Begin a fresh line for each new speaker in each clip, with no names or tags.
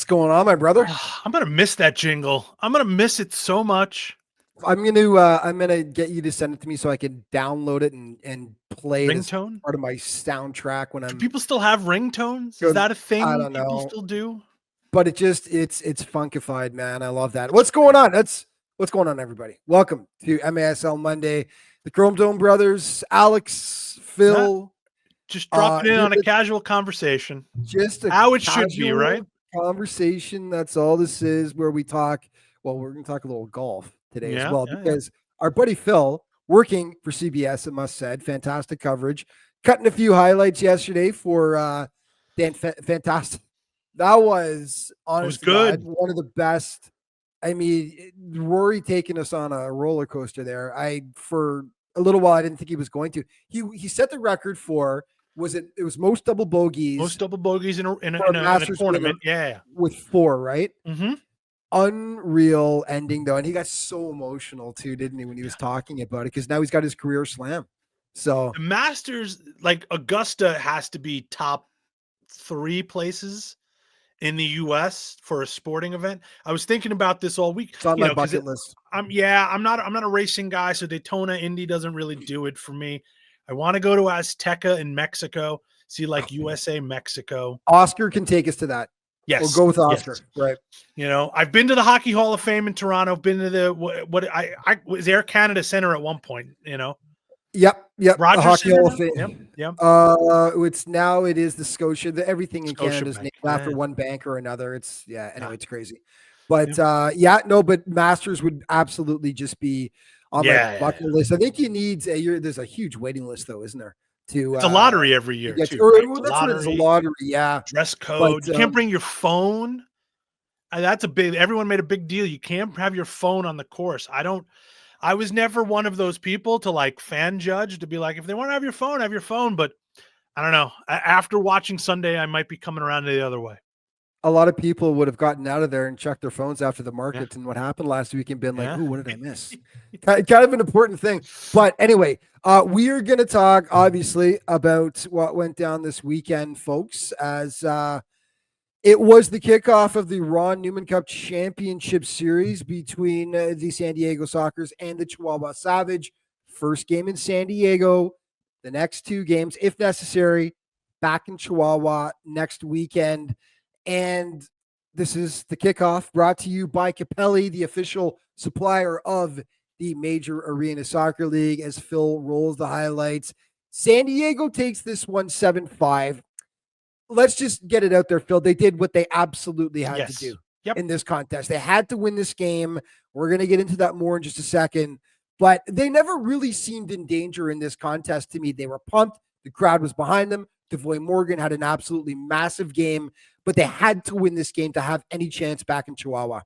going on, my brother?
I'm gonna miss that jingle. I'm gonna miss it so much.
I'm gonna get you to send it to me so I can download it and play it as
Ringtone?
part of my soundtrack when
Do
I'm
people still have ringtones? Is
good.
that a
I
thing
don't
people
know,
still do?
but it's funkified, man. I love that. What's going on? What's going on, everybody. Welcome to MASL Monday. The Chrome Dome brothers, Alex,
Not
Phil,
just dropping in
here
on a
with
casual conversation.
just a
How it should be,
casual
right?
conversation. That's all this is, where we talk. Well, we're going to talk a little golf today as
Yeah,
well,
yeah, yeah.
because our buddy Phil, working for CBS, it must said, fantastic coverage, cutting a few highlights yesterday for Dan. Fantastic. That was,
It was
honest to God,
good.
one of the best. I mean, Rory taking us on a roller coaster there. For a little while, I didn't think he was going to. He set the record for, it was most double bogeys
Most double bogeys in a in a,
for a
in a, in a
Masters winner
tournament. Yeah.
with 4, right?
Mm-hmm.
Unreal ending, though. And he got so emotional too, didn't he, when he was talking about it? Because now he's got his career slam. So
The Masters, like Augusta, has to be top 3 places in the US for a sporting event. I was thinking about this all week,
it's on
you
my
know, because
bucket list.
I'm not a racing guy, so Daytona Indy doesn't really do it for me. I want to go to Azteca in Mexico, see like USA Mexico.
Oscar can take us to that. We'll
Yes.
go with
Yes.
Oscar. Right.
You know, I've been to the Hockey Hall of Fame in Toronto, been to the what I was Air Canada Center at one point, you know.
Yep. The
Rogers
Hockey
Center
Hall of
now?
Fame.
Yep.
It is the Scotia. Everything in Canada is
Scotiabank.
named after
Yeah.
one bank or another. It's anyway,
Yeah.
it's crazy. But but Masters would absolutely just be on my bucket list. I think he needs there's a huge waiting list, though, isn't there?
It's a lottery every year
Get
too, right? It's a
that's what it is, a
lottery,
lottery. Yeah.
dress
But
code. You can't bring your phone. That's a big. Everyone made a big deal. You can't have your phone on the course. I was never one of those people to like fan judge, to be like, if they want to have your phone, have your phone. But I don't know. After watching Sunday, I might be coming around the other way.
a lot of people would have gotten out of there and checked their phones after the
Yeah.
markets and what happened last week and been like,
Yeah.
"Ooh, what did I miss?" Kind of an important thing. But anyway, we are going to talk obviously about what went down this weekend, folks, as it was the kickoff of the Ron Newman Cup Championship Series between the San Diego Sockers and the Chihuahua Savage. First game in San Diego. The next 2 games, if necessary, back in Chihuahua next weekend. And this is the kickoff, brought to you by Capelli, the official supplier of the Major Arena Soccer League, as Phil rolls the highlights. San Diego takes this one 7-5. Let's just get it out there, Phil. They did what they absolutely had to do in this contest. They had to win this game. We're going to get into that more in just a second. But they never really seemed in danger in this contest to me. They were pumped. The crowd was behind them. Devoy Morgan had an absolutely massive game, but they had to win this game to have any chance back in Chihuahua.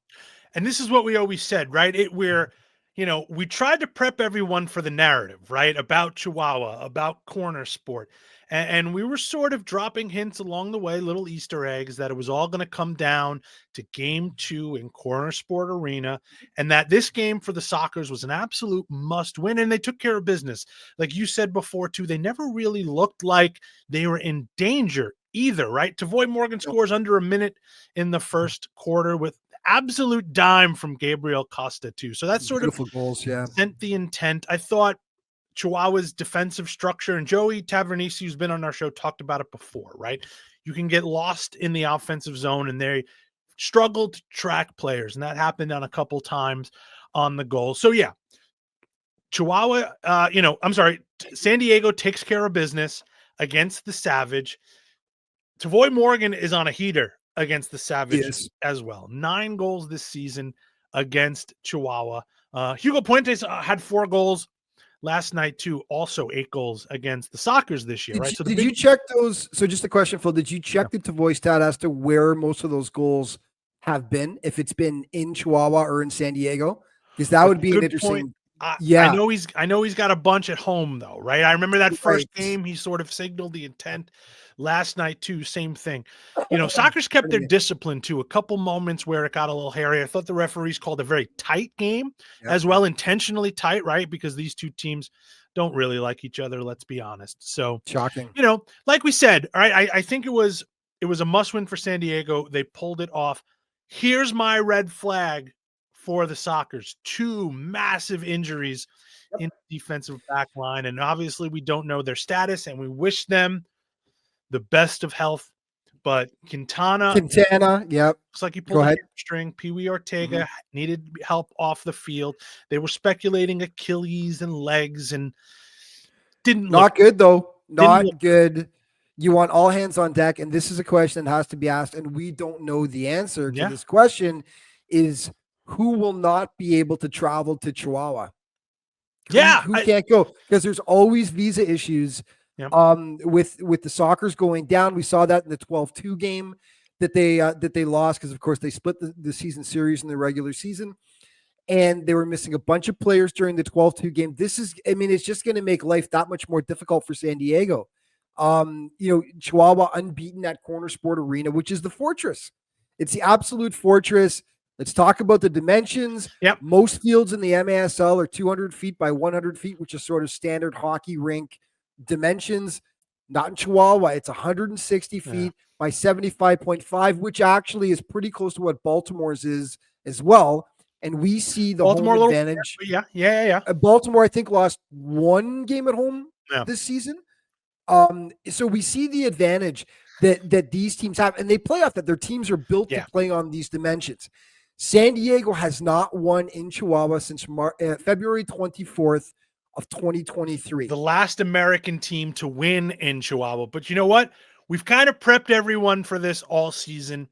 And this is what we always said, right? We tried to prep everyone for the narrative, right? About Chihuahua, about corner sport. And we were sort of dropping hints along the way, little Easter eggs, that it was all going to come down to game 2 in Corner Sport Arena, and that this game for the Sockers was an absolute must win. And they took care of business. Like you said before, too, they never really looked like they were in danger either, right? Devoy Morgan scores under a minute in the first quarter with absolute dime from Gabriel Costa, too. So that's sort
Beautiful
of
goals, yeah.
sent the intent. I thought Chihuahua's defensive structure, and Joey Tavernisi, who's been on our show, talked about it before, right? You can get lost in the offensive zone, and they struggled to track players, and that happened on a couple times on the goal. So, yeah, Chihuahua, San Diego takes care of business against the Savage. Devoy Morgan is on a heater against the Savage as well. 9 goals this season against Chihuahua. Hugo Puentes had 4 goals last night too. Also 8 goals against the Sockers this year, right?
Did you check those? So just a question, Phil. Did you check the Devoy stat as to where most of those goals have been? If it's been in Chihuahua or in San Diego? Because that would be an interesting.
I know he's got a bunch at home though, right? I remember that first game, he sort of signaled the intent. Last night too, same thing. Sockers kept their discipline too. A couple moments where it got a little hairy. I thought the referees called a very tight game as well, intentionally tight, right? Because these two teams don't really like each other, let's be honest. So
shocking.
Like we said, all right, I think it was a must win for San Diego. They pulled it off Here's my red flag for the Sockers. 2 massive injuries in the defensive back line. And obviously we don't know their status and we wish them the best of health. But Quintana,
yep.
looks like he
Go
pulled a
ahead.
hamstring. Pee Wee Ortega needed help off the field. They were speculating Achilles and legs and didn't look
Not good, though.
didn't look
Not good. You want all hands on deck. And this is a question that has to be asked. And we don't know the answer to
Yeah.
this question is who will not be able to travel to Chihuahua? Who can't go? Because there's always visa issues
Yep.
with the Sockers going down. We saw that in the 12-2 game that they lost because, of course, they split the season series in the regular season. And they were missing a bunch of players during the 12-2 game. It's just going to make life that much more difficult for San Diego. Chihuahua unbeaten at Corner Sport Arena, which is the fortress. It's the absolute fortress. Let's talk about the dimensions.
Yep.
Most fields in the MASL are 200 feet by 100 feet, which is sort of standard hockey rink dimensions. Not in Chihuahua. It's 160 feet by 75.5, which actually is pretty close to what Baltimore's is as well. And we see the
Baltimore
home advantage.
Yeah.
Baltimore, I think, lost 1 game at home this season. So we see the advantage that these teams have, and they play off that. Their teams are built to play on these dimensions. San Diego has not won in Chihuahua since February 24th of 2023.
The last American team to win in Chihuahua. But you know what? We've kind of prepped everyone for this all season.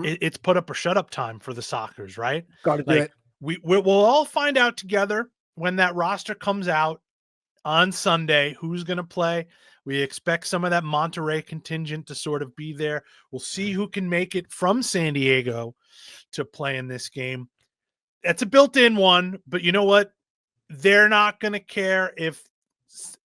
It's put up or shut up time for the Sockers, right?
Got to do it.
We'll all find out together when that roster comes out on Sunday who's going to play. We expect some of that Monterey contingent to sort of be there. We'll see who can make it from San Diego to play in this game. That's a built-in one, but you know what? They're not going to care if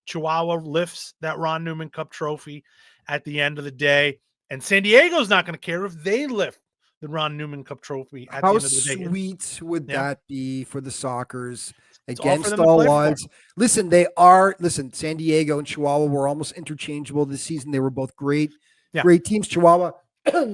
Chihuahua lifts that Ron Newman Cup trophy at the end of the day. And San Diego's not going to care if they lift the Ron Newman Cup trophy at the end of the day.
How sweet would that be for the Sockers
against
all odds? Listen, San Diego and Chihuahua were almost interchangeable this season. They were both great teams. Chihuahua,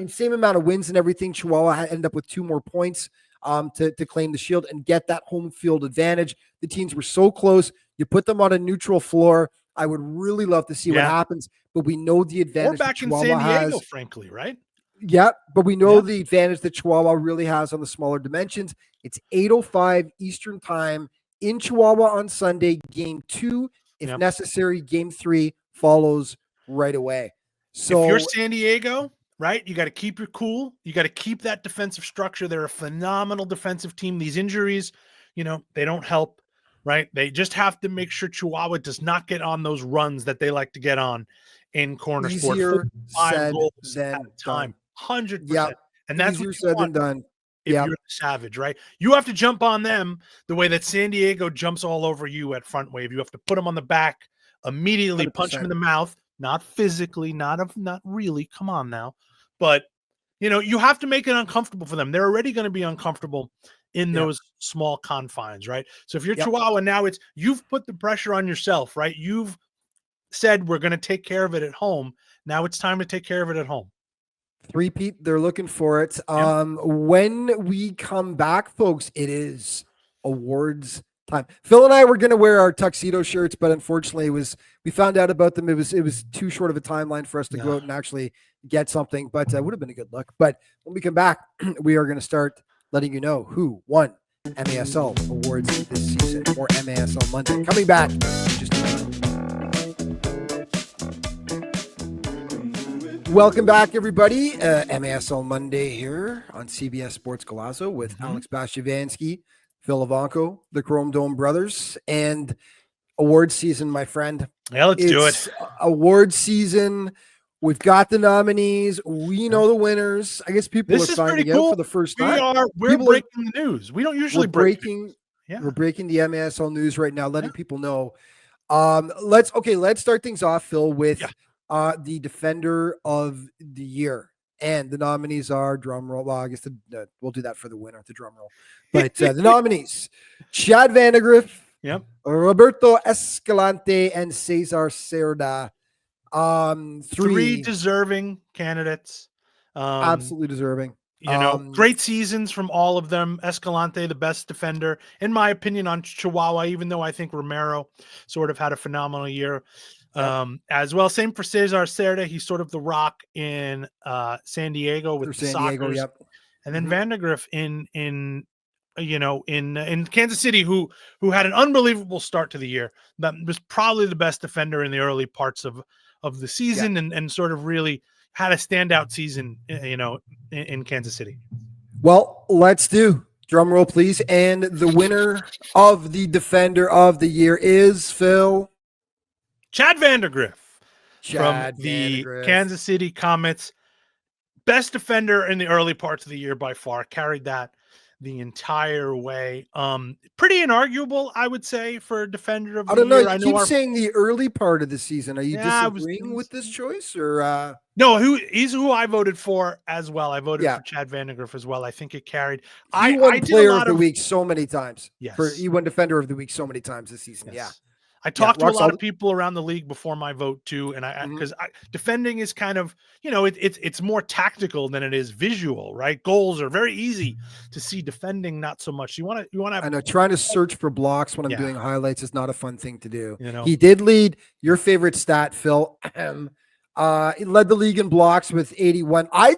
same amount of wins and everything. Chihuahua ended up with 2 more points to claim the shield and get that home field advantage. The teams were so close. You put them on a neutral floor. I would really love to see what happens, but we know the advantage
back
that Chihuahua
in San Diego,
has.
Frankly, right?
Yeah, but we know the advantage that Chihuahua really has on the smaller dimensions. It's 8:05 Eastern time in Chihuahua on Sunday, game 2. If necessary, game 3 follows right away. So
if you're San Diego, right, you got to keep your cool. You got to keep that defensive structure. They're a phenomenal defensive team. These injuries, they don't help, right? They just have to make sure Chihuahua does not get on those runs that they like to get on in Corner Sport.
Easier
5
said
goals
than
at a time. 100%.
Yep.
And that's
easier
what
said than done.
If you're the Savage, right? You have to jump on them the way that San Diego jumps all over you at front wave. You have to put them on the back, immediately
100%.
punch them in the mouth, not physically, not really. Come on now. But, you have to make it uncomfortable for them. They're already going to be uncomfortable in those small confines, right? So if you're Chihuahua, now you've put the pressure on yourself, right? You've said we're going to take care of it at home. Now it's time to take care of it at home.
Three-peat, they're looking for it. When we come back, folks, it is awards time. Phil and I were going to wear our tuxedo shirts, but unfortunately we found out about them. It was too short of a timeline for us to go out and actually get something, but it would have been a good look. But when we come back, we are going to start letting you know who won MASL awards this season, or MASL Monday. Coming back in just a minute. Welcome back, everybody. MASL Monday here on CBS Sports Golazo with Alex Bastiavansky, Phil Ivanko, the Chrome Dome brothers, and award season, my friend.
Yeah, let's do it.
Award season. We've got the nominees. We know the winners. I guess people are finding out for the first time.
We're breaking the news. We don't usually break news.
We're breaking the MASL news right now, letting people know. Let's start things off, Phil, with the Defender of the Year. And the nominees are, drum roll. Well, I guess we'll do that for the winner, the drum roll. But the nominees, Chad Vandegrift, Roberto Escalante, and Cesar Cerda.
Three deserving candidates.
Absolutely deserving.
Great seasons from all of them. Escalante, the best defender, in my opinion, on Chihuahua, even though I think Romero sort of had a phenomenal year as well. Same for Cesar Cerda. He's sort of the rock in San Diego with the
San Diego,
Sockers.
yep.
And then Vandergriff in Kansas City, who had an unbelievable start to the year. That was probably the best defender in the early parts of the season, and sort of really had a standout season, in Kansas City.
Well, let's do drum roll, please. And the winner of the Defender of the Year is Phil
Chad Vandergriff from the
Vandergriff.
Kansas City Comets. Best defender in the early parts of the year by far. Carried that the entire way. Pretty inarguable, I would say, for defender of the year.
I don't know. You keep saying the early part of the season. Are you disagreeing with this choice, or
no? He's who I voted for as well. I voted for Chad Vandergriff as well. I think it carried.
He won Player of the Week so many times.
Yes,
he won Defender of the Week so many times this season. Yes. Yeah.
I talked to a lot of people around the league before my vote too, and because defending is kind of, it's more tactical than it is visual, right? Goals are very easy to see. Defending, not so much. You want to. I
know trying to search for blocks when I'm doing highlights is not a fun thing to do. He did lead your favorite stat, Phil. He led the league in blocks with 81. I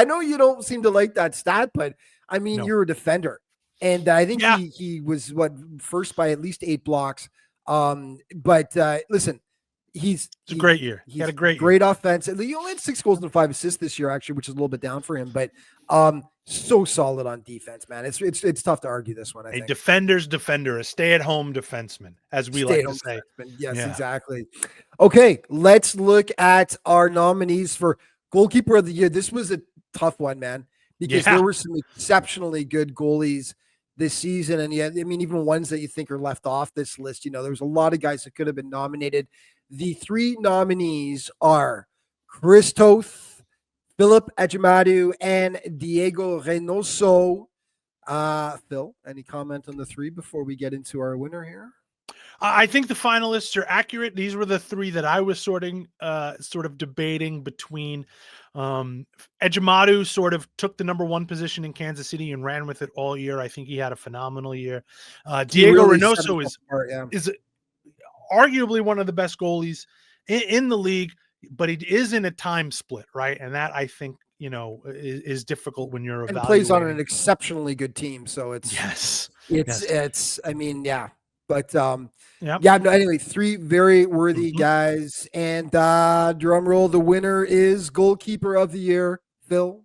know you don't seem to like that stat, but I mean you're a defender, and I think he was first by at least 8 blocks. But listen, it's
a great year. He had a great
offense. He only had 6 goals and 5 assists this year, actually, which is a little bit down for him. But so solid on defense, man. It's tough to argue this one. I think.
A defender's defender, a stay-at-home defenseman, as we like to say.
Yes, exactly. Okay, let's look at our nominees for Goalkeeper of the Year. This was a tough one, man, because there were some exceptionally good goalies this season. And even ones that you think are left off this list, there's a lot of guys that could have been nominated. The 3 nominees are Chris Toth, Philip Ejimadu, and Diego Reynoso. Phil, any comment on the 3 before we get into our winner here?
I think the finalists are accurate. These were the 3 that I was sort of debating between. Ejimadu sort of took the number 1 position in Kansas City and ran with it all year. I think he had a phenomenal year. Diego Reynoso is arguably one of the best goalies in the league, but he is in a time split, right? And that, I think, is difficult when you're
evaluating. And plays on an exceptionally good team. So it's But anyway, 3 very worthy guys. And drum roll, the winner is Goalkeeper of the Year, Phil.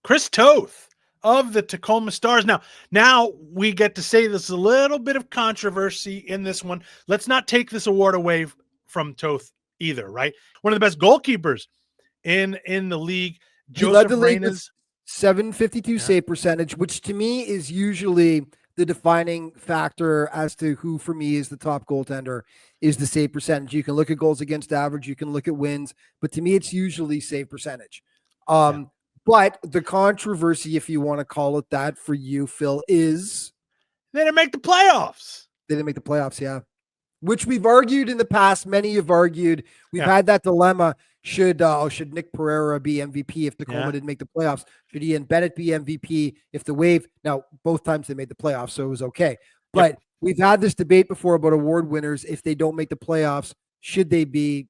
Chris Toth of the Tacoma Stars. Now we get to say there's a little bit of controversy in this one. Let's not take this award away from Toth either, right? One of the best goalkeepers in the league.
He led the league with 752 save percentage, which to me is usually the defining factor as to who, for me, is the top goaltender, is the save percentage. You can look at goals against average, you can look at wins, but to me, it's usually save percentage. But the controversy, if you want to call it that for you, Phil, is
they didn't make the playoffs.
They didn't make the playoffs, which we've argued in the past. Many have argued. We've had that dilemma. Should Nick Pereira be MVP if Tacoma didn't make the playoffs? Should Ian Bennett be MVP if the Wave? Now, both times they made the playoffs, so it was okay. But we've had this debate before about award winners. If they don't make the playoffs, should they be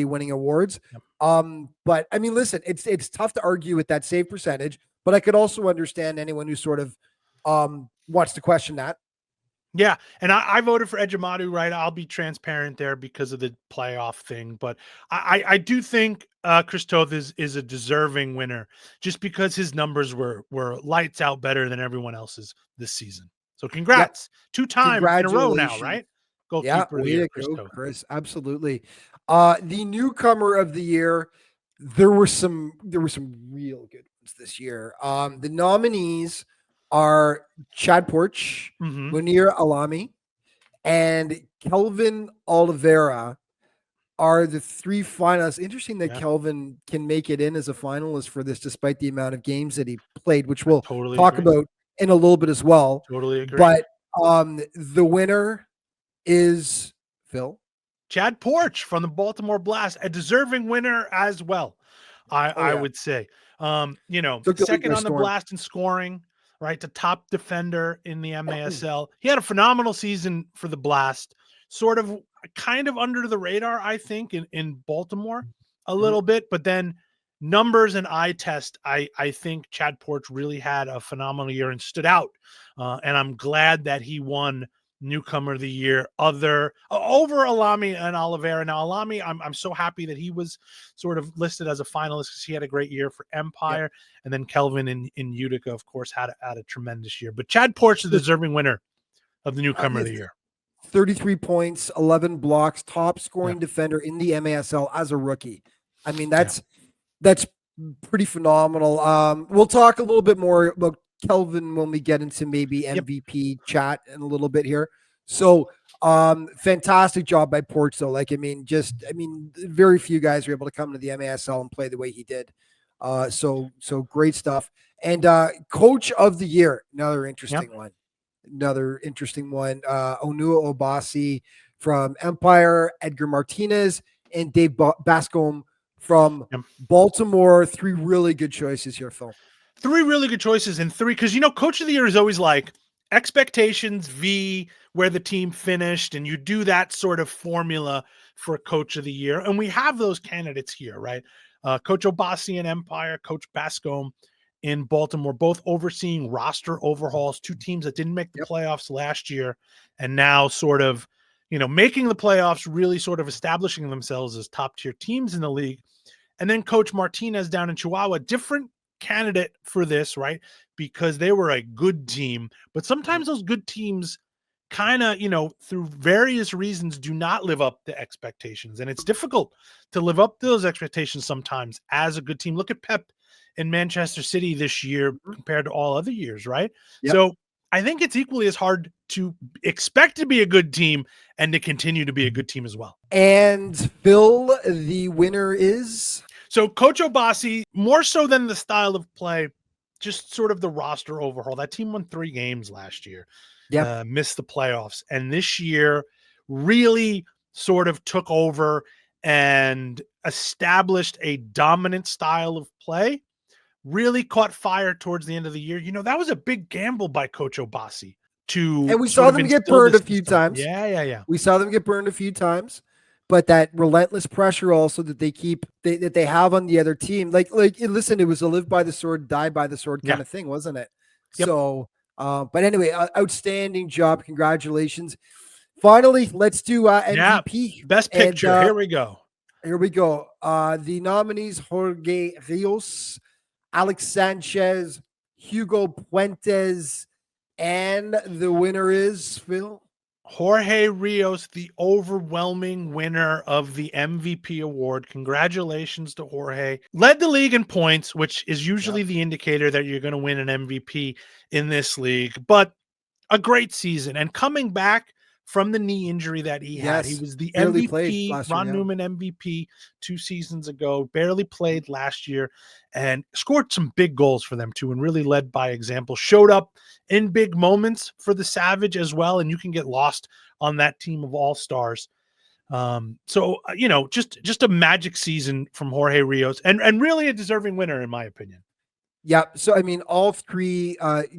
winning awards? But I mean, listen, it's tough to argue with that save percentage, but I could also understand anyone who sort of wants to question that.
Yeah, and I voted for Ejimadu, right? I'll be transparent there because of the playoff thing, but I do think Chris Toth is a deserving winner just because his numbers were lights out better than everyone else's this season. So congrats, 2 times in a row now, right? Goalkeeper of the year, Chris Toth.
Chris, absolutely. The newcomer of the year, there were some real good ones this year. The nominees are Chad Porch, Munir Alami, and Kelvin Oliveira are the 3 finalists. Interesting that Kelvin can make it in as a finalist for this, despite the amount of games that he played, which we'll talk about in a little bit as well.
Totally agree.
But the winner is Phil.
Chad Porch from the Baltimore Blast, a deserving winner as well. I would say.
Took the league
Second
by
on the
storm.
blast in scoring, right? The top defender in the MASL. He had a phenomenal season for the Blast, sort of kind of under the radar, I think, in Baltimore a little bit, but then numbers and eye test, I think Chad Porch really had a phenomenal year and stood out. And I'm glad that he won Newcomer of the Year over Alami and Oliveira. Now, Alami, I'm so happy that he was sort of listed as a finalist because he had a great year for Empire. Yep. And then Kelvin in Utica, of course, had a tremendous year. But Chad Porch is the deserving winner of the Newcomer of the Year.
33 points, 11 blocks, top scoring defender in the MASL as a rookie. I mean, that's pretty phenomenal. We'll talk a little bit more about Kelvin when we get into maybe MVP chat in a little bit here. So fantastic job by Porch though. Very few guys are able to come to the MASL and play the way he did. So great stuff. And coach of the year, another interesting one. Onua Obasi from Empire, Edgar Martinez, and Dave Bascom from Baltimore. 3 really good choices here, Phil.
3 really good choices, and 3 because coach of the year is always like expectations v where the team finished, and you do that sort of formula for coach of the year, and we have those candidates here, right? Coach Obasi in Empire, Coach Bascom in Baltimore, both overseeing roster overhauls, 2 teams that didn't make the playoffs last year, and now sort of making the playoffs, really sort of establishing themselves as top tier teams in the league. And then Coach Martinez down in Chihuahua, different candidate for this, right? Because they were a good team, but sometimes those good teams kind of, through various reasons do not live up to expectations. And it's difficult to live up to those expectations sometimes as a good team. Look at Pep in Manchester City this year compared to all other years, right? Yep. So I think it's equally as hard to expect to be a good team and to continue to be a good team as well.
And Phil, the winner is?
So Coach Obasi, more so than the style of play, just sort of the roster overhaul. That team won 3 games last year, missed the playoffs. And this year really sort of took over and established a dominant style of play, really caught fire towards the end of the year. That was a big gamble by Coach Obasi
and we saw them get burned a few times.
Yeah.
We saw them get burned a few times. But that relentless pressure also that they have on the other team, like listen, it was a live by the sword, die by the sword kind of thing, wasn't it? Yep. So, but anyway, outstanding job. Congratulations. Finally, let's do MVP.
Best picture.
And,
here we go.
The nominees: Jorge Rios, Alex Sanchez, Hugo Puentes, and the winner is Phil.
Jorge Rios, the overwhelming winner of the MVP award. Congratulations to Jorge. Led the league in points, which is usually the indicator that you're going to win an MVP in this league, but a great season. And coming back from the knee injury that he had, he was the MVP, Ron Newman MVP 2 seasons ago, barely played last year, and scored some big goals for them too, and really led by example. Showed up in big moments for the Savage as well, and you can get lost on that team of all-stars. Just a magic season from Jorge Rios, and really a deserving winner in my opinion.
Yeah, so I mean, all 3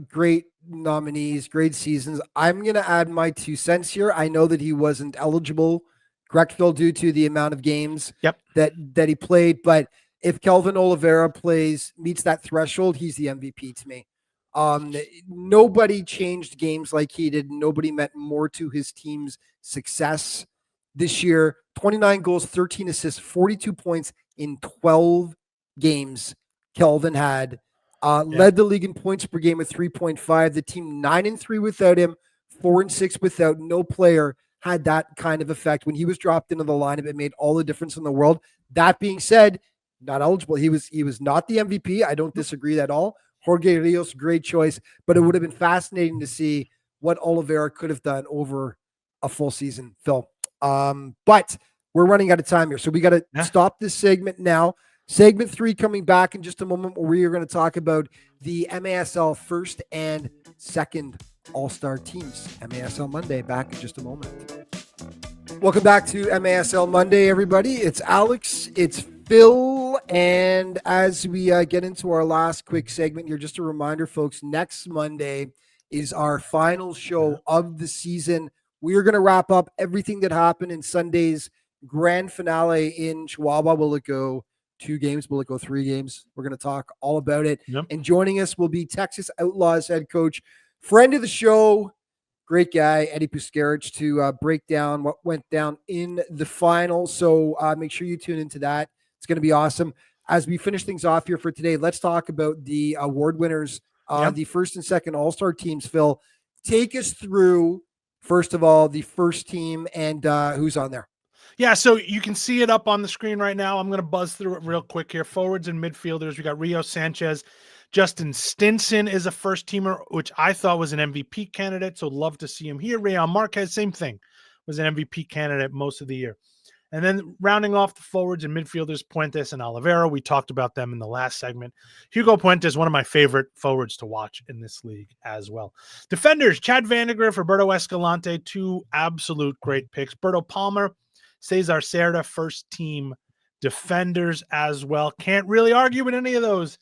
great nominees, great seasons. I'm going to add my 2 cents here. I know that he wasn't eligible, correct, Phil, due to the amount of games that he played, but if Kelvin Oliveira meets that threshold, he's the MVP to me. Nobody changed games like he did. Nobody meant more to his team's success this year. 29 goals, 13 assists, 42 points in 12 games Kelvin had. Led the league in points per game with 3.5. The team 9-3 without him, 4-6 without. No player had that kind of effect. When he was dropped into the lineup, it made all the difference in the world. That being said, not eligible. He was not the MVP. I don't disagree at all. Jorge Rios, great choice, but it would have been fascinating to see what Oliveira could have done over a full season, Phil. But we're running out of time here, so we got to stop this segment now. Segment 3 coming back in just a moment, where we are going to talk about the MASL first and second All-Star teams. MASL Monday, back in just a moment. Welcome back to MASL Monday, everybody. It's Alex, it's Phil, And as we get into our last quick segment here, just a reminder, folks, next Monday is our final show of the season. We are going to wrap up everything that happened in Sunday's grand finale in Chihuahua. Will it go 2 games? Will it go 3 games? We're going to talk all about it.
Yep.
And joining us will be Texas Outlaws head coach, friend of the show, great guy, Eddie Puskarich, to break down what went down in the final. So make sure you tune into that. It's going to be awesome. As we finish things off here for today, let's talk about the award winners, the first and second All-Star teams. Phil, take us through, first of all, the first team and who's on there.
Yeah, so you can see it up on the screen right now. I'm going to buzz through it real quick here. Forwards and midfielders, we got Rio Sanchez. Justin Stinson is a first-teamer, which I thought was an MVP candidate, so love to see him here. Rayon Marquez, same thing, was an MVP candidate most of the year. And then rounding off the forwards and midfielders, Puentes and Oliveira. We talked about them in the last segment. Hugo Puentes, one of my favorite forwards to watch in this league as well. Defenders, Chad Vandergriff, Roberto Escalante, 2 absolute great picks. Berto Palmer, Cesar Cerda, first team defenders as well. Can't really argue with any of those,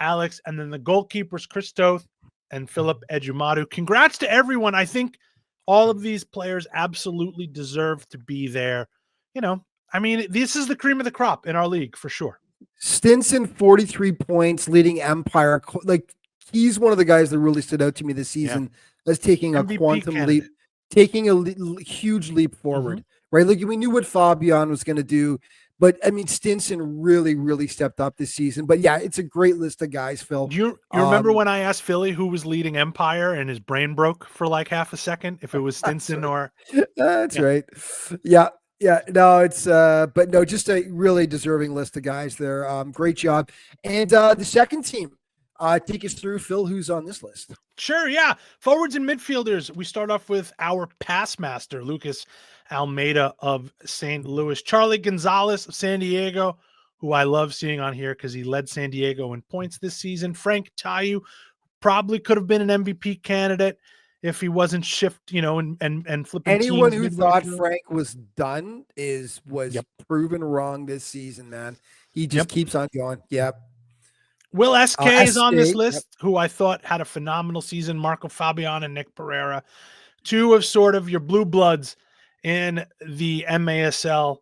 Alex. And then the goalkeepers, Chris Toth and Philip Ejumadu. Congrats to everyone. I think all of these players absolutely deserve to be there. You know, I mean, this is the cream of the crop in our league for sure.
Stinson, 43 points, leading Empire. Like, he's one of the guys that really stood out to me this season as taking MVP a quantum candidate. Leap, taking a huge leap forward, right? Like, we knew what Fabian was going to do, but I mean, Stinson really stepped up this season. But yeah, it's a great list of guys, Phil.
Do you remember when I asked Philly who was leading Empire and his brain broke for like half a second, if it was Stinson or?
That's right. Yeah. Yeah, no, it's but no, just a really deserving list of guys there. Great job. And the second team, take us through, Phil, who's on this list.
Sure, yeah. Forwards and midfielders. We start off with our pass master, Lucas Almeida of St. Louis. Charlie Gonzalez of San Diego, who I love seeing on here because he led San Diego in points this season. Frank Tayu probably could have been an MVP candidate if he wasn't and flipping.
Anyone who thought Frank was done was proven wrong this season, man. He just keeps on going. Yep.
Will SK is on this list, who I thought had a phenomenal season. Marco Fabian and Nick Pereira, 2 of sort of your blue bloods in the MASL.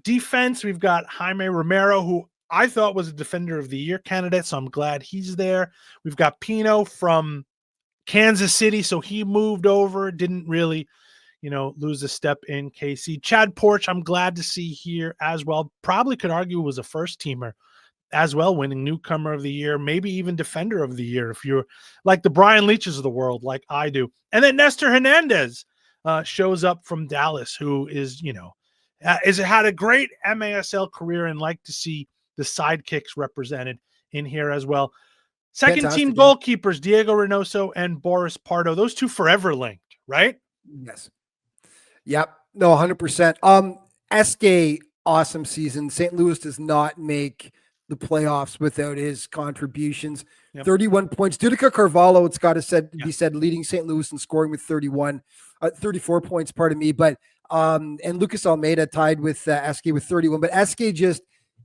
Defense, we've got Jaime Romero, who I thought was a Defender of the Year candidate, so I'm glad he's there. We've got Pino from Kansas City, so he moved over, didn't really, lose a step in KC. Chad Porch, I'm glad to see here as well. Probably could argue was a first-teamer as well, winning Newcomer of the Year, maybe even Defender of the Year if you're like the Brian Leaches of the world, like I do. And then Nestor Hernandez shows up from Dallas, who is, had a great MASL career and like to see the sidekicks represented in here as well. Second team goalkeepers, Diego Reynoso and Boris Pardo. Those 2 forever linked, right?
Yes. Yep. No, 100%. SK, awesome season. St. Louis does not make the playoffs without his contributions. 31 points. Dudica Carvalho, it's got to be said, leading St. Louis in scoring with 34 points, pardon me. But and Lucas Almeida tied with SK with 31. But SK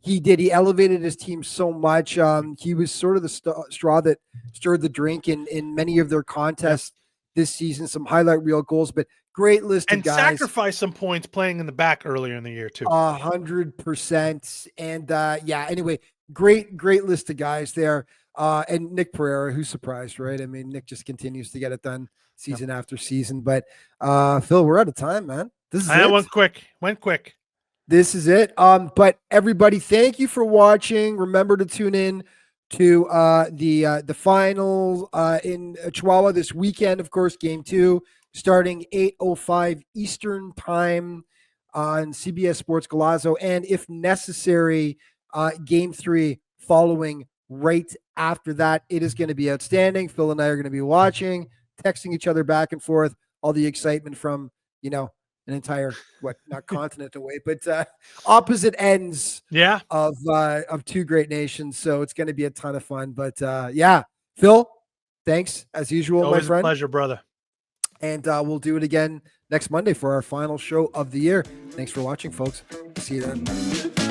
he elevated his team so much. He was sort of the straw that stirred the drink in many of their contests this season. Some highlight reel goals, but great list of guys.
And sacrificed some points playing in the back earlier in the year too.
100%. And anyway, great list of guys there. And Nick Pereira, who's surprised, right? I mean, Nick just continues to get it done season after season. But Phil, we're out of time, man. This is it.
Went quick.
This is it. But everybody, thank you for watching. Remember to tune in to the final in Chihuahua this weekend. Of course, game 2 starting 8:05 Eastern time on CBS Sports Golazo, and if necessary, game 3 following right after that. It is going to be outstanding. Phil and I are going to be watching, texting each other back and forth. All the excitement from an entire not continent away, but opposite ends of 2 great nations. So it's going to be a ton of fun. But Phil, thanks as usual.
Always
my friend.
A pleasure, brother.
And we'll do it again next Monday for our final show of the year. Thanks for watching, folks. See you then.